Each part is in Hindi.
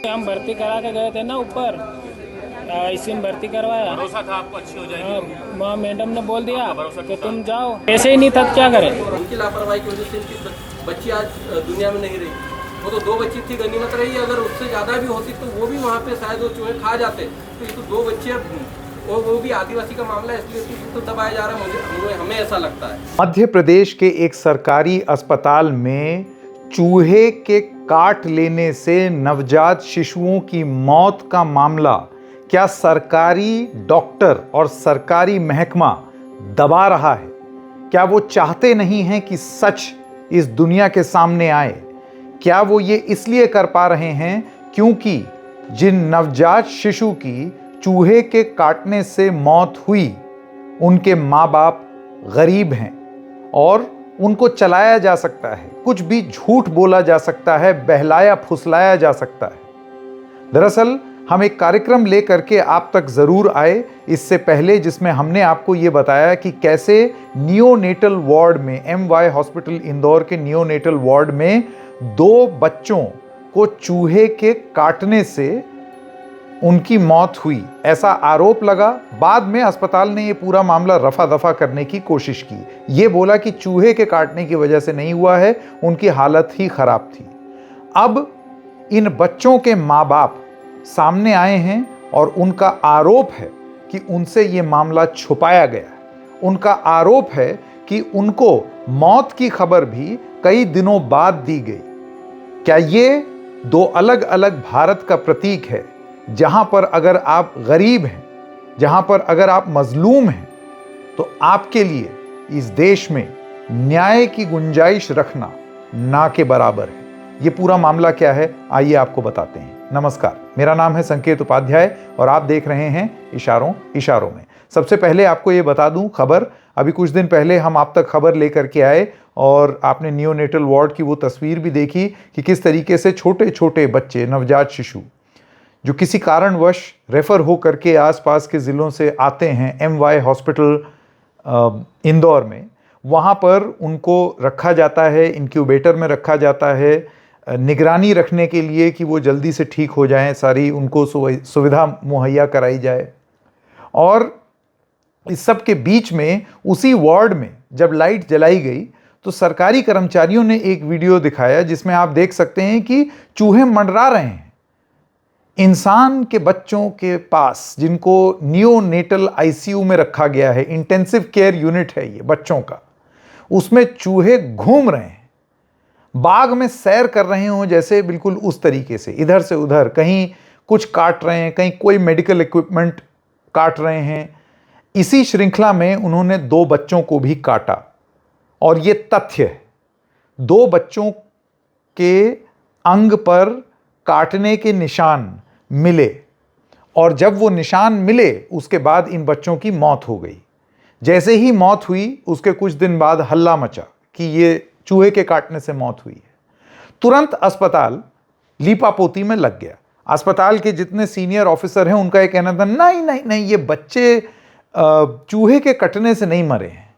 हम भर्ती करा के गए थे ना ऊपर, इसी में भर्ती करवाया। भरोसा था आपको अच्छी हो जाएगी। वहाँ मैडम ने बोल दिया कि तुम जाओ, ऐसे ही नहीं था क्या करें। उनकी लापरवाही की वजह से इनकी बच्ची आज दुनिया में नहीं रही। वो तो 2 बच्ची थी, गनीमत रही। अगर उससे ज़्यादा भी होती तो वो भी वहाँ पे शायद वो चूहे खा जाते। तो ये तो 2 बच्चे, वो भी आदिवासी का मामला है, इसलिए तो दबाया जा रहा है, हमें ऐसा लगता है। मध्य प्रदेश के एक सरकारी अस्पताल में चूहे के काट लेने से नवजात शिशुओं की मौत का मामला क्या सरकारी डॉक्टर और सरकारी महकमा दबा रहा है? क्या वो चाहते नहीं हैं कि सच इस दुनिया के सामने आए? क्या वो ये इसलिए कर पा रहे हैं क्योंकि जिन नवजात शिशु की चूहे के काटने से मौत हुई उनके माँ बाप गरीब हैं और उनको चलाया जा सकता है, कुछ भी झूठ बोला जा सकता है, बहलाया फुसलाया जा सकता है। दरअसल हम एक कार्यक्रम लेकर के आप तक जरूर आए इससे पहले, जिसमें हमने आपको ये बताया कि कैसे नियोनेटल वार्ड में, MY हॉस्पिटल इंदौर के नियोनेटल वार्ड में 2 बच्चों को चूहे के काटने से उनकी मौत हुई, ऐसा आरोप लगा। बाद में अस्पताल ने ये पूरा मामला रफा दफा करने की कोशिश की। ये बोला कि चूहे के काटने की वजह से नहीं हुआ है, उनकी हालत ही खराब थी। अब इन बच्चों के माँ बाप सामने आए हैं और उनका आरोप है कि उनसे ये मामला छुपाया गया है। उनका आरोप है कि उनको मौत की खबर भी कई दिनों बाद दी गई। क्या ये 2 अलग अलग भारत का प्रतीक है, जहां पर अगर आप गरीब हैं, जहां पर अगर आप मजलूम हैं, तो आपके लिए इस देश में न्याय की गुंजाइश रखना ना के बराबर है? ये पूरा मामला क्या है, आइए आपको बताते हैं। नमस्कार, मेरा नाम है संकेत उपाध्याय और आप देख रहे हैं इशारों इशारों में। सबसे पहले आपको ये बता दूं खबर, अभी कुछ दिन पहले हम आप तक खबर लेकर के आए और आपने नियोनेटल वार्ड की वो तस्वीर भी देखी कि किस तरीके से छोटे छोटे बच्चे, नवजात शिशु जो किसी कारणवश रेफर हो करके आसपास के ज़िलों से आते हैं MY हॉस्पिटल इंदौर में, वहाँ पर उनको रखा जाता है, इंक्यूबेटर में रखा जाता है, निगरानी रखने के लिए कि वो जल्दी से ठीक हो जाएं, सारी उनको सुविधा मुहैया कराई जाए। और इस सब के बीच में उसी वार्ड में जब लाइट जलाई गई तो सरकारी कर्मचारियों ने एक वीडियो दिखाया जिसमें आप देख सकते हैं कि चूहे मंडरा रहे हैं। इंसान के बच्चों के पास, जिनको नियोनेटल ICU में रखा गया है, इंटेंसिव केयर यूनिट है ये बच्चों का, उसमें चूहे घूम रहे हैं, बाग में सैर कर रहे हों जैसे, बिल्कुल उस तरीके से इधर से उधर, कहीं कुछ काट रहे हैं, कहीं कोई मेडिकल इक्विपमेंट काट रहे हैं। इसी श्रृंखला में उन्होंने 2 बच्चों को भी काटा और ये तथ्य है। 2 बच्चों के अंग पर काटने के निशान मिले और जब वो निशान मिले उसके बाद इन बच्चों की मौत हो गई। जैसे ही मौत हुई उसके कुछ दिन बाद हल्ला मचा कि ये चूहे के काटने से मौत हुई है। तुरंत अस्पताल लीपापोती में लग गया। अस्पताल के जितने सीनियर ऑफिसर हैं उनका ये कहना था नहीं नहीं नहीं, ये बच्चे चूहे के कटने से नहीं मरे हैं,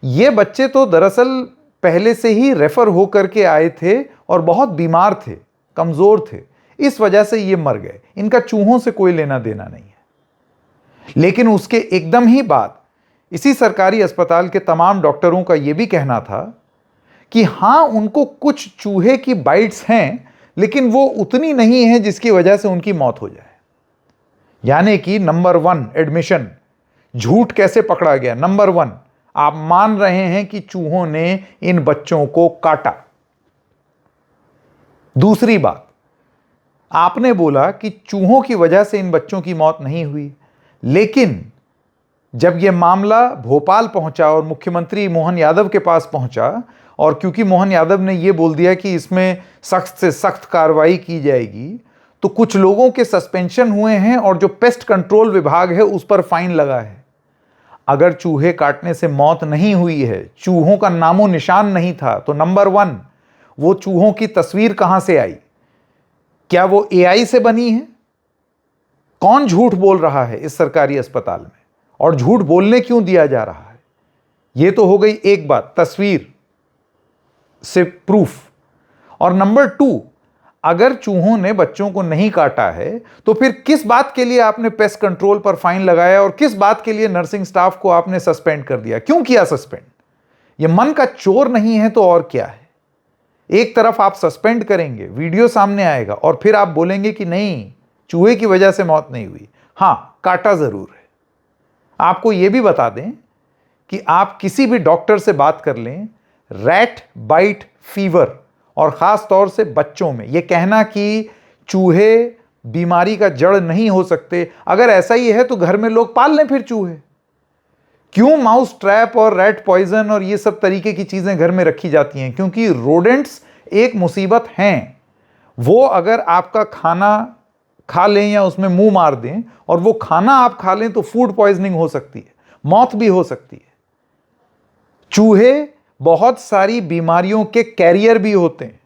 ये बच्चे तो दरअसल पहले से ही रेफर होकर के आए थे और बहुत बीमार थे, कमजोर थे, इस वजह से ये मर गए, इनका चूहों से कोई लेना देना नहीं है। लेकिन उसके एकदम ही बाद इसी सरकारी अस्पताल के तमाम डॉक्टरों का यह भी कहना था कि हां, उनको कुछ चूहे की बाइट्स हैं लेकिन वो उतनी नहीं है जिसकी वजह से उनकी मौत हो जाए। यानी कि नंबर 1 एडमिशन, झूठ कैसे पकड़ा गया? नंबर 1, आप मान रहे हैं कि चूहों ने इन बच्चों को काटा। दूसरी बात, आपने बोला कि चूहों की वजह से इन बच्चों की मौत नहीं हुई, लेकिन जब यह मामला भोपाल पहुंचा और मुख्यमंत्री मोहन यादव के पास पहुंचा, और क्योंकि मोहन यादव ने यह बोल दिया कि इसमें सख्त से सख्त कार्रवाई की जाएगी, तो कुछ लोगों के सस्पेंशन हुए हैं और जो पेस्ट कंट्रोल विभाग है उस पर फाइन लगा है। अगर चूहे काटने से मौत नहीं हुई है, चूहों का नामो निशान नहीं था, तो नंबर 1, वो चूहों की तस्वीर कहां से आई? क्या वो AI से बनी है? कौन झूठ बोल रहा है इस सरकारी अस्पताल में, और झूठ बोलने क्यों दिया जा रहा है? यह तो हो गई एक बात, तस्वीर से प्रूफ। और नंबर 2, अगर चूहों ने बच्चों को नहीं काटा है तो फिर किस बात के लिए आपने पेस्ट कंट्रोल पर फाइन लगाया और किस बात के लिए नर्सिंग स्टाफ को आपने सस्पेंड कर दिया? क्यों किया सस्पेंड? ये मन का चोर नहीं है तो और क्या है? एक तरफ आप सस्पेंड करेंगे, वीडियो सामने आएगा और फिर आप बोलेंगे कि नहीं, चूहे की वजह से मौत नहीं हुई। हां, काटा जरूर है। आपको यह भी बता दें कि आप किसी भी डॉक्टर से बात कर लें, रैट बाइट फीवर और खास तौर से बच्चों में यह कहना कि चूहे बीमारी का जड़ नहीं हो सकते, अगर ऐसा ही है तो घर में लोग पाल लें फिर चूहे। क्यों माउस ट्रैप और रैट पॉइजन और ये सब तरीके की चीजें घर में रखी जाती हैं? क्योंकि रोडेंट्स एक मुसीबत हैं। वो अगर आपका खाना खा लें या उसमें मुंह मार दें और वो खाना आप खा लें तो फूड पॉइजनिंग हो सकती है, मौत भी हो सकती है। चूहे बहुत सारी बीमारियों के कैरियर भी होते हैं,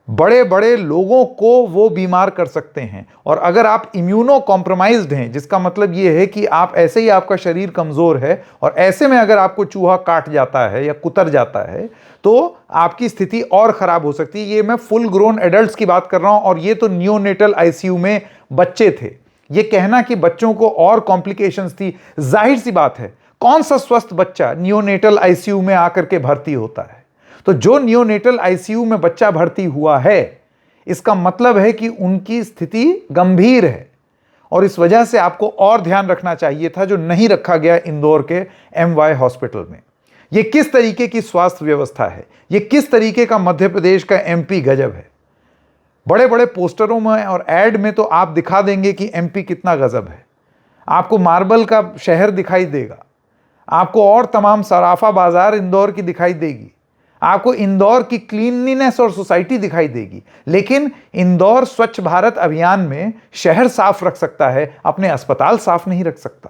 बड़े बड़े लोगों को वो बीमार कर सकते हैं। और अगर आप इम्यूनो कॉम्प्रोमाइज्ड हैं, जिसका मतलब ये है कि आप ऐसे ही आपका शरीर कमजोर है और ऐसे में अगर आपको चूहा काट जाता है या कुतर जाता है तो आपकी स्थिति और खराब हो सकती है। ये मैं फुल ग्रोन एडल्ट्स की बात कर रहा हूं और ये तो नियोनेटल आईसीयू में बच्चे थे। ये कहना कि बच्चों को और कॉम्प्लिकेशंस थी, जाहिर सी बात है, कौन सा स्वस्थ बच्चा नियोनेटल आईसीयू में आकर के भर्ती होता है? तो जो नियोनेटल आईसीयू में बच्चा भर्ती हुआ है, इसका मतलब है कि उनकी स्थिति गंभीर है और इस वजह से आपको और ध्यान रखना चाहिए था, जो नहीं रखा गया इंदौर के एमवाई हॉस्पिटल में। यह किस तरीके की स्वास्थ्य व्यवस्था है, यह किस तरीके का मध्य प्रदेश का एमपी गजब है। बड़े बड़े पोस्टरों में और एड में तो आप दिखा देंगे कि एमपी कितना गजब है, आपको मार्बल का शहर दिखाई देगा, आपको और तमाम सराफा बाजार इंदौर की दिखाई देगी, आपको इंदौर की क्लीनलीनेस और सोसाइटी दिखाई देगी। लेकिन इंदौर स्वच्छ भारत अभियान में शहर साफ रख सकता है, अपने अस्पताल साफ नहीं रख सकता,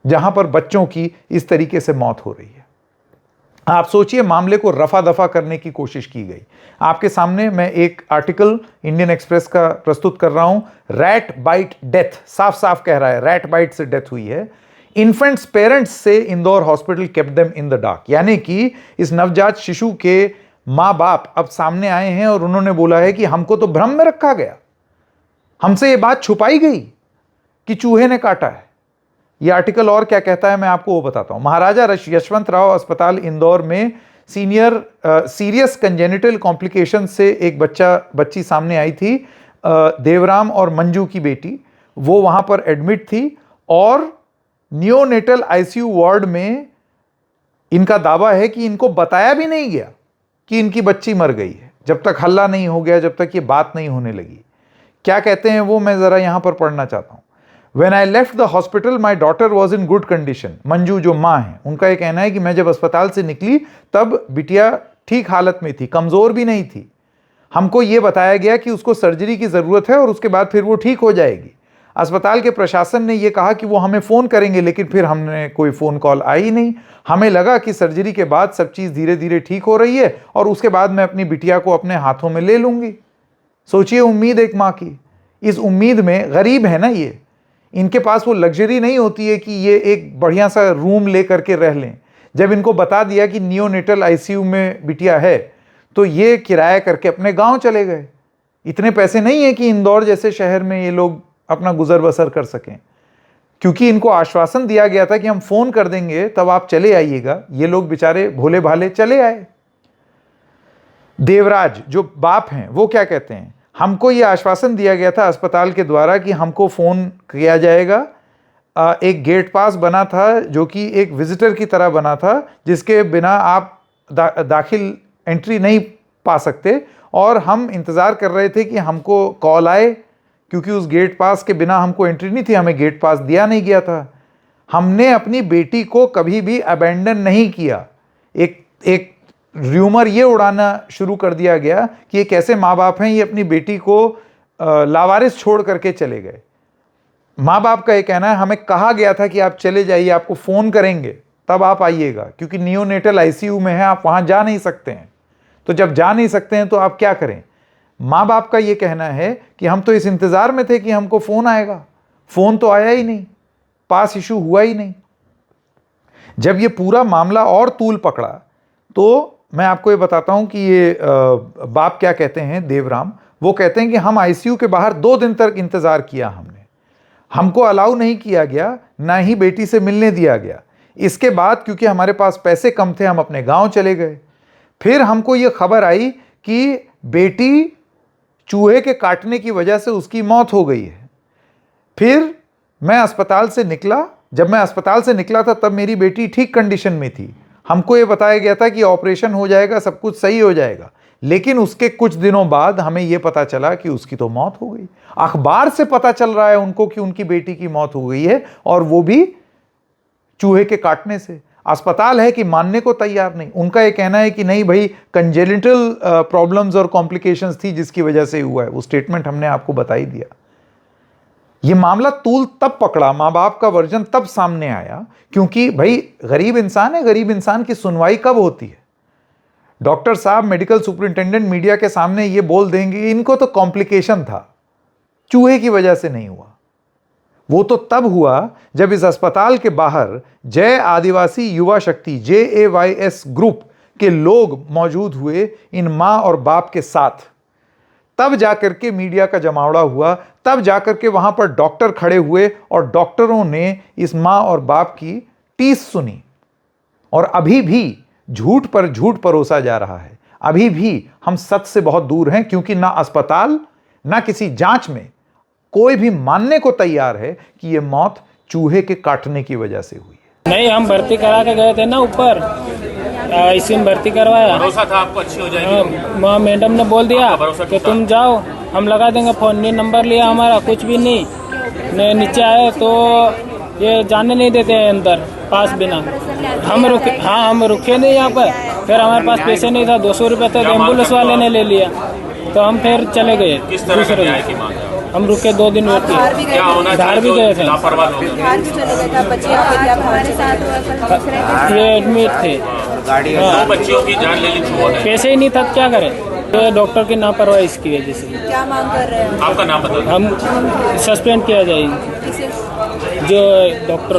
जहां पर बच्चों की इस तरीके से मौत हो रही है। आप सोचिए, मामले को रफा दफा करने की कोशिश की गई। आपके सामने मैं एक आर्टिकल इंडियन एक्सप्रेस का प्रस्तुत कर रहा हूं। रैट बाइट डेथ, साफ साफ कह रहा है रैट बाइट से डेथ हुई है। इन्फेंट्स पेरेंट्स से Indore hospital kept them in the dark, यानी कि इस नवजात शिशु के मां बाप अब सामने आए हैं और उन्होंने बोला है कि हमको तो भ्रम में रखा गया, हमसे ये बात छुपाई गई कि चूहे ने काटा है। यह आर्टिकल और क्या कहता है मैं आपको वो बताता हूं। महाराजा यशवंतराव अस्पताल इंदौर में सीरियस कंजेनिटल कॉम्प्लिकेशन से एक बच्ची सामने आई थी, देवराम और मंजू की बेटी। वो वहां पर एडमिट थी और नियोनेटल आईसीयू वार्ड में इनका दावा है कि इनको बताया भी नहीं गया कि इनकी बच्ची मर गई है, जब तक हल्ला नहीं हो गया, जब तक ये बात नहीं होने लगी। क्या कहते हैं वो मैं जरा यहां पर पढ़ना चाहता हूं। When I left the hospital, my daughter was in good condition. Manju जो माँ है, उनका ये कहना है कि मैं जब अस्पताल से निकली तब बिटिया ठीक हालत में थी, कमजोर भी नहीं थी। हमको ये बताया गया कि उसको सर्जरी की जरूरत है और उसके बाद फिर वो ठीक हो जाएगी। अस्पताल के प्रशासन ने यह कहा कि वो हमें फ़ोन करेंगे, लेकिन फिर हमने कोई फ़ोन कॉल आई ही नहीं। हमें लगा कि सर्जरी के बाद सब चीज़ धीरे धीरे ठीक हो रही है और उसके बाद मैं अपनी बिटिया को अपने हाथों में ले लूँगी। सोचिए उम्मीद एक माँ की, इस उम्मीद में गरीब है ना ये, इनके पास वो लग्जरी नहीं होती है कि ये एक बढ़िया सा रूम ले करके रह लें। जब इनको बता दिया कि नियोनेटल आईसीयू में बिटिया है तो ये किराया करके अपने गाँव चले गए। इतने पैसे नहीं है कि इंदौर जैसे शहर में ये लोग अपना गुजर बसर कर सकें, क्योंकि इनको आश्वासन दिया गया था कि हम फोन कर देंगे तब आप चले आइएगा। ये लोग बेचारे भोले भाले चले आए। देवराज जो बाप हैं वो क्या कहते हैं, हमको ये आश्वासन दिया गया था अस्पताल के द्वारा कि हमको फ़ोन किया जाएगा। एक गेट पास बना था जो कि एक विजिटर की तरह बना था, जिसके बिना आप दाखिल एंट्री नहीं पा सकते, और हम इंतज़ार कर रहे थे कि हमको कॉल आए, क्योंकि उस गेट पास के बिना हमको एंट्री नहीं थी, हमें गेट पास दिया नहीं गया था। हमने अपनी बेटी को कभी भी अबैंडन नहीं किया। एक र्यूमर ये उड़ाना शुरू कर दिया गया कि ये कैसे माँ बाप हैं, ये अपनी बेटी को लावारिस छोड़ करके चले गए। माँ बाप का ये कहना है हमें कहा गया था कि आप चले जाइए, आपको फ़ोन करेंगे तब आप आइएगा, क्योंकि नियोनेटल आईसीयू में है, आप वहाँ जा नहीं सकते हैं। तो जब जा नहीं सकते हैं तो आप क्या करें। माँ बाप का ये कहना है कि हम तो इस इंतज़ार में थे कि हमको फ़ोन आएगा, फ़ोन तो आया ही नहीं, पास इशू हुआ ही नहीं। जब ये पूरा मामला और तूल पकड़ा तो मैं आपको ये बताता हूं कि ये बाप क्या कहते हैं, देवराम, वो कहते हैं कि हम आईसीयू के बाहर 2 दिन तक इंतजार किया, हमको अलाउ नहीं किया गया, ना ही बेटी से मिलने दिया गया। इसके बाद क्योंकि हमारे पास पैसे कम थे, हम अपने गांव चले गए। फिर हमको ये खबर आई कि बेटी चूहे के काटने की वजह से उसकी मौत हो गई है। फिर मैं अस्पताल से निकला, जब मैं अस्पताल से निकला था तब मेरी बेटी ठीक कंडीशन में थी। हमको ये बताया गया था कि ऑपरेशन हो जाएगा, सब कुछ सही हो जाएगा, लेकिन उसके कुछ दिनों बाद हमें यह पता चला कि उसकी तो मौत हो गई। अखबार से पता चल रहा है उनको कि उनकी बेटी की मौत हो गई है, और वो भी चूहे के काटने से। अस्पताल है कि मानने को तैयार नहीं। उनका ये कहना है कि नहीं भाई, कंजेनिटल प्रॉब्लम्स और कॉम्प्लिकेशंस थी जिसकी वजह से हुआ है। वो स्टेटमेंट हमने आपको बता ही दिया। ये मामला तूल तब पकड़ा, माँ बाप का वर्जन तब सामने आया, क्योंकि भाई गरीब इंसान है, गरीब इंसान की सुनवाई कब होती है? डॉक्टर साहब, मेडिकल सुपरिंटेंडेंट मीडिया के सामने ये बोल देंगे इनको तो कॉम्प्लिकेशन था, चूहे की वजह से नहीं हुआ। वो तो तब हुआ जब इस अस्पताल के बाहर जय आदिवासी युवा शक्ति JAYS ग्रुप के लोग मौजूद हुए इन माँ और बाप के साथ। तब जाकर के मीडिया का जमावड़ा हुआ, तब जाकर के वहां पर डॉक्टर खड़े हुए और डॉक्टरों ने इस माँ और बाप की टीस सुनी। और अभी भी झूठ पर झूठ परोसा जा रहा है। अभी भी हम सच से बहुत दूर हैं, क्योंकि ना अस्पताल ना किसी जांच में कोई भी मानने को तैयार है कि यह मौत चूहे के काटने की वजह से हुई है। नहीं, हम भर्ती करा के गए थे ना ऊपर, इसी में भर्ती करवाया। भरोसा था आपको अच्छी हो जाएगी। वहाँ मैडम ने बोल दिया कि तुम जाओ, हम लगा देंगे फोन। नहीं नंबर लिया हमारा, कुछ भी नहीं। नीचे आए तो ये जाने नहीं देते हैं अंदर पास बिना। हम रुके नहीं यहाँ पर। फिर हमारे पास पैसे नहीं था, 200 रुपये तो एम्बुलेंस वाले ने ले लिया, तो हम फिर चले गए। किस तरह का न्याय की मांग है? हम रुके 2 दिन वेट किए। क्या होना धार भी चाहिए गए जो थे, लापरवाह लोग हैं? ये एडमिट थे। 2 बच्चियों की जान ले ली चूहों ने। पैसे ही नहीं था, क्या करें? ये डॉक्टर की लापरवाही इसकी वजह से। क्या मांग कर रहे हैं? आपका नाम बता दो। हम सस्पेंड किया जाएगा किसे? जो डॉक्टर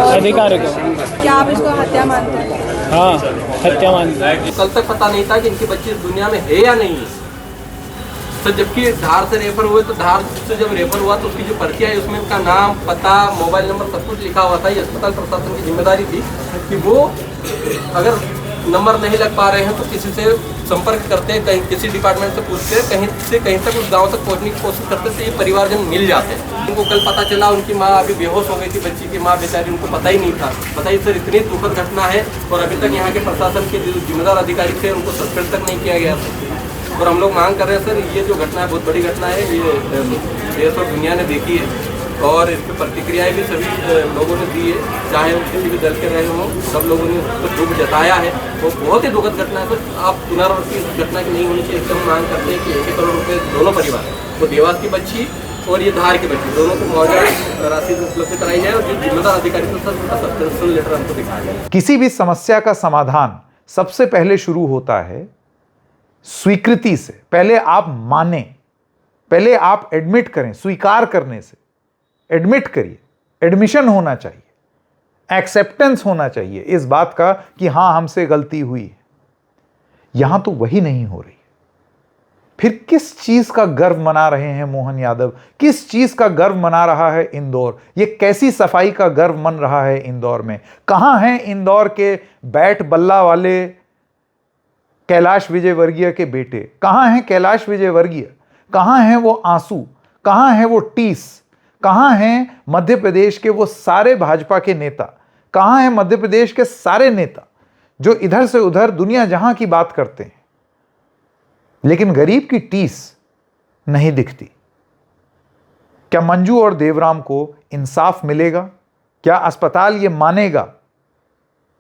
अधिकारी को। क्या आप इसको हत्या मानते हैं? हाँ, हत्या मानते हैं। कल तक पता नहीं था कि इनकी बच्ची इस दुनिया में है या नहीं है। तो जबकि धार से रेफर हुए, तो धार से जब रेफर हुआ तो उसकी जो पर्ची आई उसमें उनका नाम, पता, मोबाइल नंबर सब कुछ लिखा हुआ था। ये अस्पताल प्रशासन की जिम्मेदारी थी कि वो अगर नंबर नहीं लग पा रहे हैं तो किसी से संपर्क करते, कहीं किसी डिपार्टमेंट से पूछते, कहीं तक उस गांव तक पहुंचने की कोशिश करते, तो ये परिवारजन मिल जाते। उनको कल पता चला उनकी माँ अभी बेहोश हो गई थी। बच्ची की माँ बेचारी, उनको पता ही नहीं था। बताइए सर, इतनी दुखद घटना है और अभी तक यहाँ के प्रशासन के जो जिम्मेदार अधिकारी थे उनको सस्पेंड तक नहीं किया गया। और हम लोग मांग कर रहे हैं सर, ये जो घटना है बहुत बड़ी घटना है, ये देश और दुनिया ने देखी है और इस पर प्रतिक्रियाएं भी सभी लोगों ने दी है, चाहे वो किसी भी दल के रहे हों, सब लोगों ने उस पर दुख जताया है। वो बहुत ही दुखद घटना है सर। आप पुनरावृत्ति इस घटना की नहीं होनी चाहिए। एकदम मांग करते हैं कि 1 करोड़ रुपये दोनों परिवार, वो देवास की बच्ची और ये धार की बच्ची, दोनों को मुआवजा राशि उपलब्ध कराई जाए और जो जिम्मेदार अधिकारी थे सर उनका सस्पेंशन लेटर हमको दिखाया जाए। किसी भी समस्या का समाधान सबसे पहले शुरू होता है स्वीकृति से। पहले आप माने, पहले आप एडमिट करें, स्वीकार करने से। एडमिट करिए, एडमिशन होना चाहिए, एक्सेप्टेंस होना चाहिए इस बात का कि हां हमसे गलती हुई है। यहां तो वही नहीं हो रही। फिर किस चीज का गर्व मना रहे हैं मोहन यादव? किस चीज का गर्व मना रहा है इंदौर? ये कैसी सफाई का गर्व मन रहा है इंदौर में? कहां हैं इंदौर के बैट बल्ला वाले कैलाश विजयवर्गीय के बेटे? कहां हैं कैलाश विजयवर्गीय? कहां हैं वो आंसू? कहां हैं वो टीस? कहां हैं मध्य प्रदेश के वो सारे भाजपा के नेता? कहां हैं मध्य प्रदेश के सारे नेता जो इधर से उधर दुनिया जहां की बात करते हैं, लेकिन गरीब की टीस नहीं दिखती? क्या मंजू और देवराम को इंसाफ मिलेगा? क्या अस्पताल ये मानेगा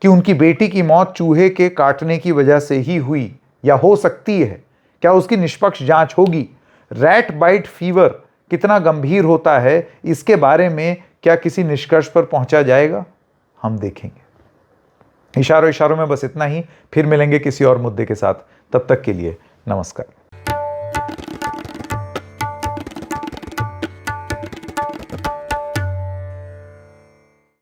कि उनकी बेटी की मौत चूहे के काटने की वजह से ही हुई या हो सकती है? क्या उसकी निष्पक्ष जांच होगी? रैट बाइट फीवर कितना गंभीर होता है, इसके बारे में क्या किसी निष्कर्ष पर पहुंचा जाएगा? हम देखेंगे। इशारों इशारों में बस इतना ही। फिर मिलेंगे किसी और मुद्दे के साथ। तब तक के लिए नमस्कार।